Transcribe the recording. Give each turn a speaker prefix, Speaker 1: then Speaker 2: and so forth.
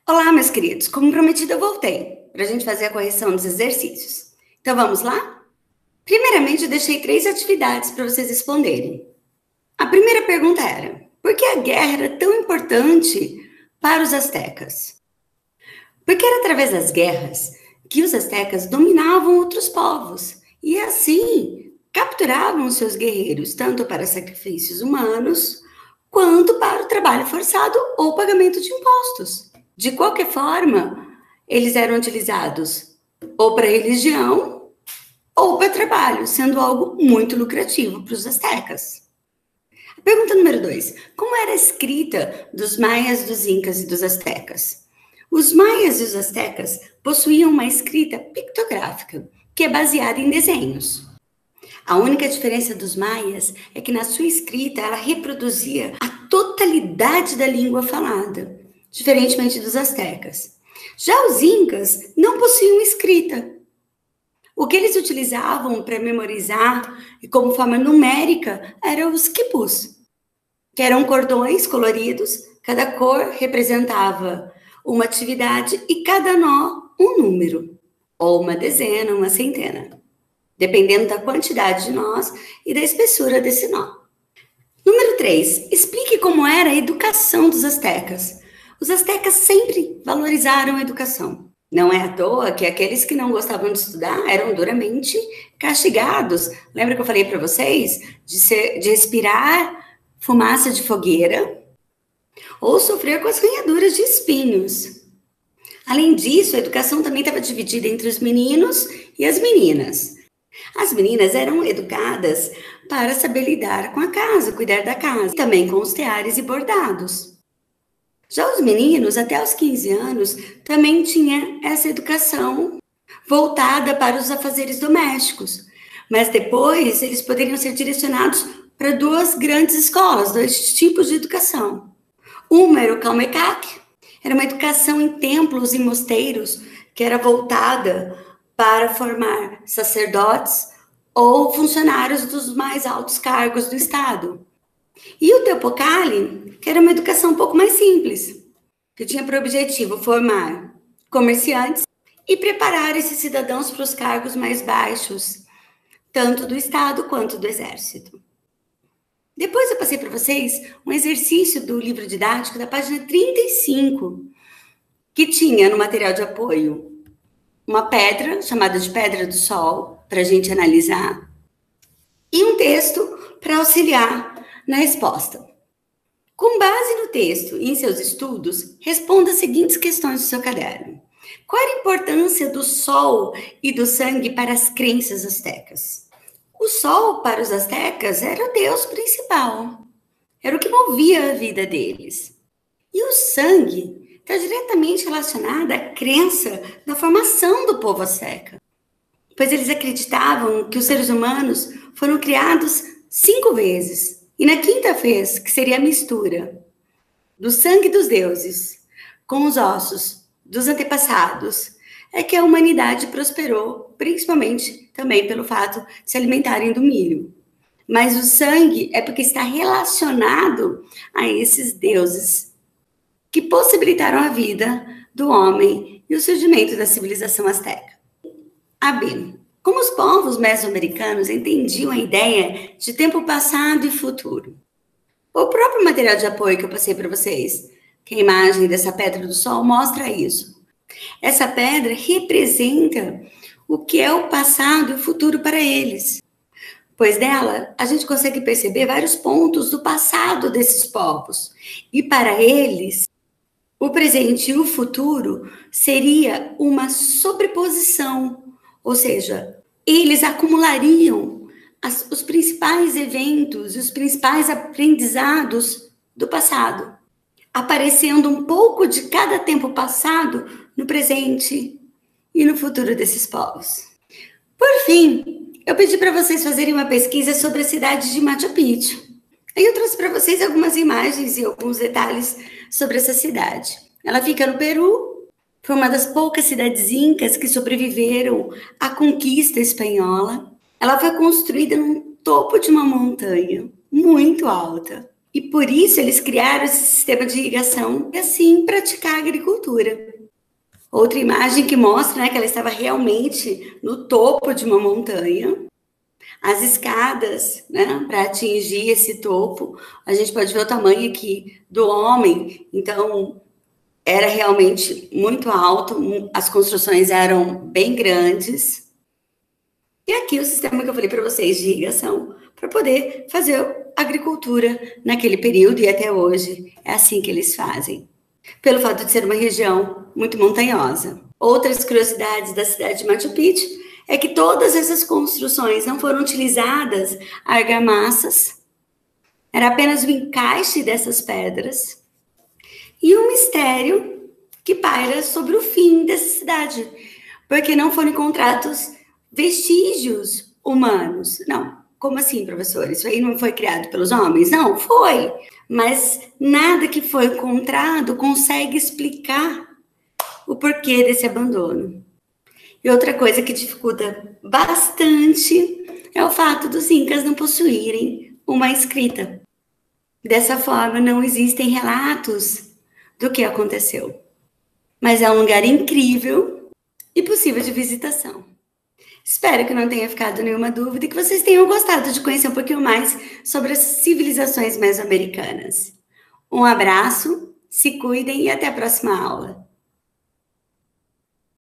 Speaker 1: Olá, meus queridos. Como prometido, eu voltei para a gente fazer a correção dos exercícios. Então, vamos lá? Primeiramente, eu deixei 3 atividades para vocês responderem. A primeira pergunta era: por que a guerra era tão importante para os astecas? Porque era através das guerras que os astecas dominavam outros povos e, assim, capturavam seus guerreiros, tanto para sacrifícios humanos quanto para o trabalho forçado ou pagamento de impostos. De qualquer forma, eles eram utilizados ou para religião ou para trabalho, sendo algo muito lucrativo para os astecas. A pergunta número 2: como era a escrita dos maias, dos incas e dos astecas? Os maias e os astecas possuíam uma escrita pictográfica, que é baseada em desenhos. A única diferença dos maias é que na sua escrita ela reproduzia a totalidade da língua falada, diferentemente dos astecas. Já os incas não possuíam escrita. O que eles utilizavam para memorizar e como forma numérica eram os quipus, que eram cordões coloridos, cada cor representava uma atividade e cada nó um número, ou uma dezena, uma centena, dependendo da quantidade de nós e da espessura desse nó. Número 3. Explique como era a educação dos astecas. Os astecas sempre valorizaram a educação. Não é à toa que aqueles que não gostavam de estudar eram duramente castigados. Lembra que eu falei para vocês de respirar fumaça de fogueira ou sofrer com as ranhaduras de espinhos. Além disso, a educação também estava dividida entre os meninos e as meninas. As meninas eram educadas para saber lidar com a casa, cuidar da casa, também com os teares e bordados. Já os meninos, até os 15 anos, também tinham essa educação voltada para os afazeres domésticos. Mas depois, eles poderiam ser direcionados para 2 grandes escolas, 2 tipos de educação. Uma era o Kalmekak, era uma educação em templos e mosteiros, que era voltada para formar sacerdotes ou funcionários dos mais altos cargos do Estado. E o Teopocali, que era uma educação um pouco mais simples, que tinha por objetivo formar comerciantes e preparar esses cidadãos para os cargos mais baixos, tanto do Estado quanto do Exército. Depois eu passei para vocês um exercício do livro didático da página 35, que tinha no material de apoio uma pedra, chamada de Pedra do Sol, para a gente analisar, e um texto para auxiliar na resposta. Com base no texto e em seus estudos, responda as seguintes questões do seu caderno. Qual era a importância do sol e do sangue para as crenças astecas? O sol, para os astecas, era o deus principal. Era o que movia a vida deles. E o sangue está diretamente relacionado à crença da formação do povo asteca, pois eles acreditavam que os seres humanos foram criados 5 vezes, e na 5ª vez, que seria a mistura do sangue dos deuses com os ossos dos antepassados, é que a humanidade prosperou, principalmente também pelo fato de se alimentarem do milho. Mas o sangue é porque está relacionado a esses deuses que possibilitaram a vida do homem e o surgimento da civilização asteca. AB. Como os povos mesoamericanos entendiam a ideia de tempo passado e futuro? O próprio material de apoio que eu passei para vocês, que a imagem dessa pedra do sol mostra isso. Essa pedra representa o que é o passado e o futuro para eles, pois dela a gente consegue perceber vários pontos do passado desses povos. E para eles, o presente e o futuro seria uma sobreposição, ou seja, eles acumulariam os principais eventos e os principais aprendizados do passado, aparecendo um pouco de cada tempo passado no presente e no futuro desses povos. Por fim, eu pedi para vocês fazerem uma pesquisa sobre a cidade de Machu Picchu. Aí eu trouxe para vocês algumas imagens e alguns detalhes sobre essa cidade. Ela fica no Peru, foi uma das poucas cidades incas que sobreviveram à conquista espanhola. Ela foi construída no topo de uma montanha muito alta. E por isso eles criaram esse sistema de irrigação e assim praticar a agricultura. Outra imagem que mostra, né, que ela estava realmente no topo de uma montanha. As escadas, né, para atingir esse topo, a gente pode ver o tamanho aqui do homem. Então, era realmente muito alto, as construções eram bem grandes. E aqui o sistema que eu falei para vocês de irrigação, para poder fazer agricultura naquele período e até hoje é assim que eles fazem. Pelo fato de ser uma região muito montanhosa. Outras curiosidades da cidade de Machu Picchu é que todas essas construções não foram utilizadas argamassas, era apenas o encaixe dessas pedras e um mistério que paira sobre o fim dessa cidade, porque não foram encontrados vestígios humanos. Não, como assim, professor? Isso aí não foi criado pelos homens? Não, foi. Mas nada que foi encontrado consegue explicar o porquê desse abandono. E outra coisa que dificulta bastante é o fato dos incas não possuírem uma escrita. Dessa forma, não existem relatos do que aconteceu. Mas é um lugar incrível e possível de visitação. Espero que não tenha ficado nenhuma dúvida e que vocês tenham gostado de conhecer um pouquinho mais sobre as civilizações mesoamericanas. Um abraço, se cuidem e até a próxima aula.